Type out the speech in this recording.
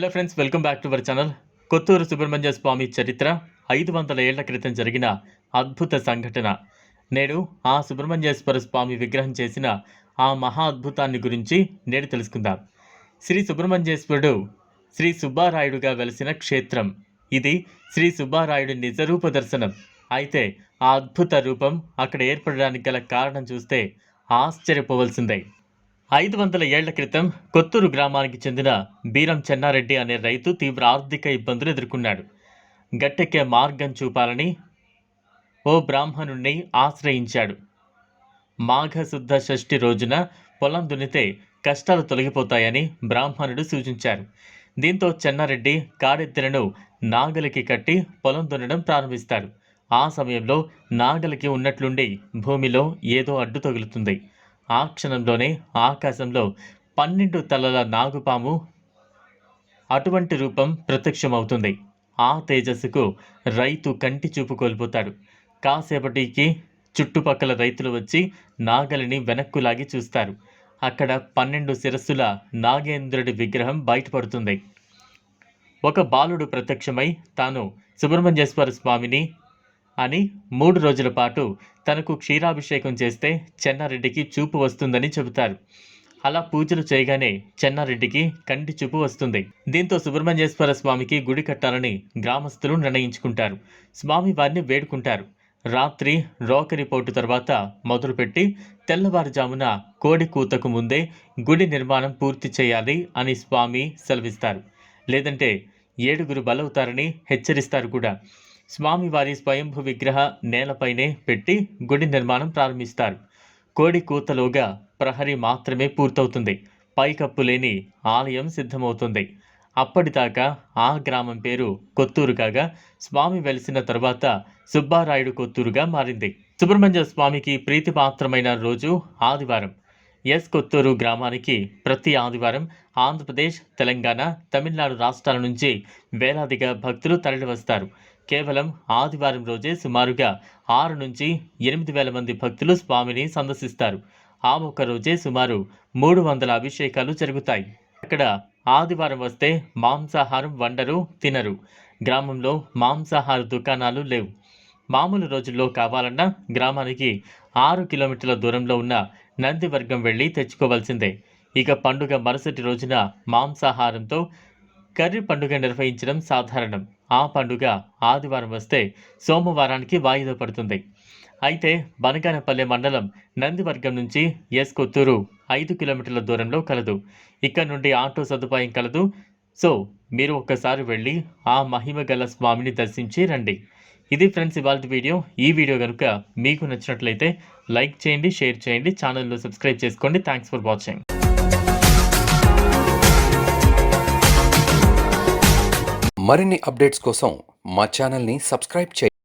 Hello friends, welcome back to our channel. Kotturu Subrahmanya Swamy చరిత్ర 500 ఏళ్ల క్రితం జరిగిన అద్భుత సంఘటన. నేడు ఆ సుబ్రహ్మణ్యేశ్వర స్వామి విగ్రహం చేసిన ఆ మహా అద్భుతాన్ని గురించి నేడు తెలుసుకుందాం. శ్రీ సుబ్రహ్మణ్యేశ్వరుడు శ్రీ సుబ్బారాయుడుగా వెలిసిన క్షేత్రం. ఇది శ్రీ సుబ్బారాయుడి నిజరూప దర్శనం. అయితే ఆ అద్భుత రూపం అక్కడ ఏర్పడడానికి గల కారణం చూస్తే ఆశ్చర్యపోవలసిందే. 500 ఏళ్ల క్రితం కొత్తూరు గ్రామానికి చెందిన బీరం చెన్నారెడ్డి అనే రైతు తీవ్ర ఆర్థిక ఇబ్బందులు ఎదుర్కొన్నాడు. గట్టెక్కే మార్గం చూపాలని ఓ బ్రాహ్మణుణ్ణి ఆశ్రయించాడు. మాఘశుద్ధ షష్ఠి రోజున పొలం దున్నితే కష్టాలు తొలగిపోతాయని బ్రాహ్మణుడు సూచించారు. దీంతో చెన్నారెడ్డి కాడెత్తెలను నాగలికి కట్టి పొలం దున్నడం ప్రారంభిస్తాడు. ఆ సమయంలో నాగలికి ఉన్నట్లుండి భూమిలో ఏదో అడ్డు తగులుతుంది. ఆ క్షణంలోనే ఆకాశంలో 12 తలల నాగుపాము అటువంటి రూపం ప్రత్యక్షమవుతుంది. ఆ తేజస్సుకు రైతు కంటి చూపు కోల్పోతాడు. కాసేపటికి చుట్టుపక్కల రైతులు వచ్చి నాగలిని వెనక్కు లాగి చూస్తారు. అక్కడ 12 శిరస్సుల నాగేంద్రుడి విగ్రహం బయటపడుతుంది. ఒక బాలుడు ప్రత్యక్షమై తాను సుబ్రహ్మణ్యేశ్వర స్వామిని అని 3 రోజుల పాటు తనకు క్షీరాభిషేకం చేస్తే చెన్నారెడ్డికి చూపు వస్తుందని చెబుతారు. అలా పూజలు చేయగానే చెన్నారెడ్డికి కంటి చూపు వస్తుంది. దీంతో సుబ్రహ్మణ్యేశ్వర స్వామికి గుడి కట్టాలని గ్రామస్తులు నిర్ణయించుకుంటారు. స్వామి వారిని వేడుకుంటారు. రాత్రి రోకరి పోటు తర్వాత మొదలుపెట్టి తెల్లవారుజామున కోడి కూతకు ముందే గుడి నిర్మాణం పూర్తి చేయాలి అని స్వామి సెలవిస్తారు. లేదంటే 7 బలవుతారని హెచ్చరిస్తారు కూడా. స్వామివారి స్వయంభు విగ్రహ నేలపైనే పెట్టి గుడి నిర్మాణం ప్రారంభిస్తారు. కోడి కూతలోగా ప్రహరీ మాత్రమే పూర్తవుతుంది. పైకప్పు లేని ఆలయం సిద్ధమవుతుంది. అప్పటిదాకా ఆ గ్రామం పేరు కొత్తూరు కాగా స్వామి వెలిసిన తరువాత సుబ్బారాయుడు కొత్తూరుగా మారింది. సుబ్రహ్మణ్య స్వామికి ప్రీతిపాత్రమైన రోజు ఆదివారం. కొత్తూరు గ్రామానికి ప్రతి ఆదివారం ఆంధ్రప్రదేశ్, తెలంగాణ, తమిళనాడు రాష్ట్రాల నుంచి వేలాదిగా భక్తులు తరలివస్తారు. కేవలం ఆదివారం రోజే సుమారుగా 6 నుంచి 8 వేల మంది భక్తులు స్వామిని సందర్శిస్తారు. ఆ ఒక్క రోజే సుమారు 300 అభిషేకాలు జరుగుతాయి. అక్కడ ఆదివారం వస్తే మాంసాహారం వండరు, తినరు. గ్రామంలో మాంసాహార దుకాణాలు లేవు. మామూలు రోజుల్లో కావాలన్నా గ్రామానికి 6 కిలోమీటర్ల దూరంలో ఉన్న నందివర్గం వెళ్ళి తెచ్చుకోవాల్సిందే. ఇక పండుగ మరుసటి రోజున మాంసాహారంతో కర్రీ పండుగ నిర్వహించడం సాధారణం. ఆ పండుగ ఆదివారం వస్తే సోమవారానికి వాయిదా పడుతుంది. అయితే బనగానపల్లె మండలం నందివర్గం నుంచి కొత్తూరు 5 కిలోమీటర్ల దూరంలో కలదు. ఇక్కడ నుండి ఆటో సదుపాయం కలదు. సో మీరు ఒక్కసారి వెళ్ళి ఆ మహిమ గల స్వామిని దర్శించి రండి. ఇది ఫ్రెండ్స్ ఇవాళ వీడియో. ఈ వీడియో కనుక మీకు నచ్చినట్లయితే లైక్ చేయండి, షేర్ చేయండి, ఛానల్లో సబ్స్క్రైబ్ చేసుకోండి. Thanks for watching. మరిన్ని అప్డేట్స్ కోసం మా ఛానల్ని సబ్స్క్రైబ్ చేయండి.